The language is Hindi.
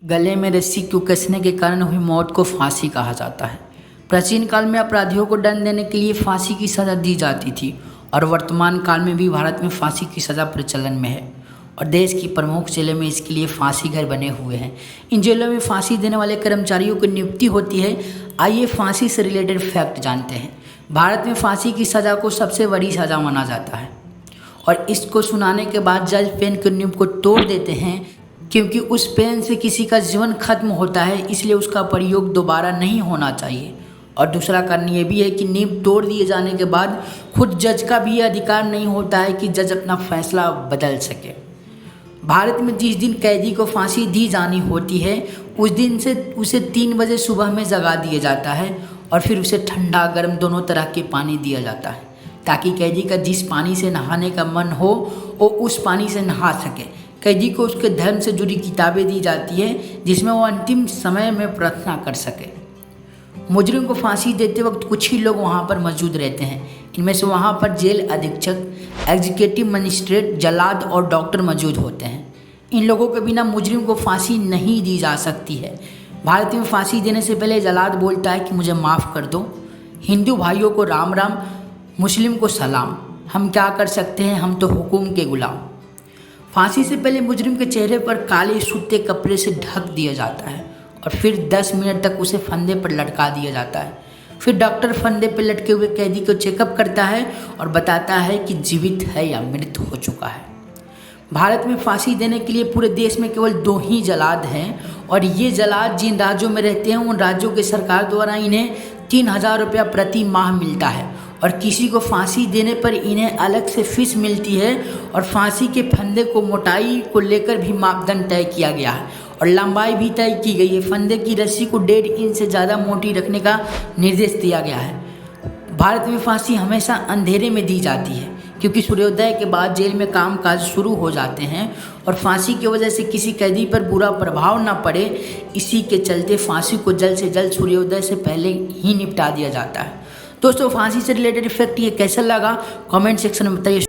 गले में रस्सी क्यों कसने के कारण हुई मौत को फांसी कहा जाता है। प्राचीन काल में अपराधियों को दंड देने के लिए फांसी की सज़ा दी जाती थी और वर्तमान काल में भी भारत में फांसी की सज़ा प्रचलन में है और देश की प्रमुख जेलों में इसके लिए फांसी घर बने हुए हैं। इन जेलों में फांसी देने वाले कर्मचारियों की नियुक्ति होती है। आइए फांसी से रिलेटेड फैक्ट जानते हैं। भारत में फांसी की सज़ा को सबसे बड़ी सज़ा माना जाता है और इसको सुनाने के बाद जज पेन के नियम को तोड़ देते हैं, क्योंकि उस पेन से किसी का जीवन खत्म होता है, इसलिए उसका प्रयोग दोबारा नहीं होना चाहिए। और दूसरा कारण ये भी है कि नींव तोड़ दिए जाने के बाद खुद जज का भी अधिकार नहीं होता है कि जज अपना फैसला बदल सके। भारत में जिस दिन कैदी को फांसी दी जानी होती है उस दिन से उसे 3 बजे सुबह में जगा दिया जाता है और फिर उसे ठंडा गर्म दोनों तरह के पानी दिया जाता है, ताकि कैदी का जिस पानी से नहाने का मन हो वो उस पानी से नहा सके। कैदी को उसके धर्म से जुड़ी किताबें दी जाती है जिसमें वो अंतिम समय में प्रार्थना कर सके। मुजरिम को फांसी देते वक्त कुछ ही लोग वहाँ पर मौजूद रहते हैं। इनमें से वहाँ पर जेल अधीक्षक, एग्जीक्यूटिव मजिस्ट्रेट, जल्लाद और डॉक्टर मौजूद होते हैं। इन लोगों के बिना मुजरिम को फांसी नहीं दी जा सकती है। भारत में फांसी देने से पहले जल्लाद बोलता है कि मुझे माफ़ कर दो। हिंदू भाइयों को राम राम, मुस्लिम को सलाम। हम क्या कर सकते हैं, हम तो हुक्म के गुलाम। फांसी से पहले मुजरिम के चेहरे पर काले सूते कपड़े से ढक दिया जाता है और फिर 10 मिनट तक उसे फंदे पर लटका दिया जाता है। फिर डॉक्टर फंदे पर लटके हुए कैदी को चेकअप करता है और बताता है कि जीवित है या मृत हो चुका है। भारत में फांसी देने के लिए पूरे देश में केवल 2 ही जल्लाद हैं और ये जल्लाद जिन राज्यों में रहते हैं उन राज्यों की सरकार द्वारा इन्हें 3000 रुपया प्रति माह मिलता है और किसी को फांसी देने पर इन्हें अलग से फीस मिलती है। और फांसी के फंदे को मोटाई को लेकर भी मापदंड तय किया गया है और लंबाई भी तय की गई है। फंदे की रस्सी को 1.5 इंच से ज़्यादा मोटी रखने का निर्देश दिया गया है। भारत में फांसी हमेशा अंधेरे में दी जाती है, क्योंकि सूर्योदय के बाद जेल में कामकाज शुरू हो जाते हैं और फांसी की वजह से किसी कैदी पर बुरा प्रभाव न पड़े, इसी के चलते फांसी को जल्द से जल्द सूर्योदय से पहले ही निपटा दिया जाता है। दोस्तों, फांसी से रिलेटेड इफेक्ट ये कैसा लगा कमेंट सेक्शन में बताइए।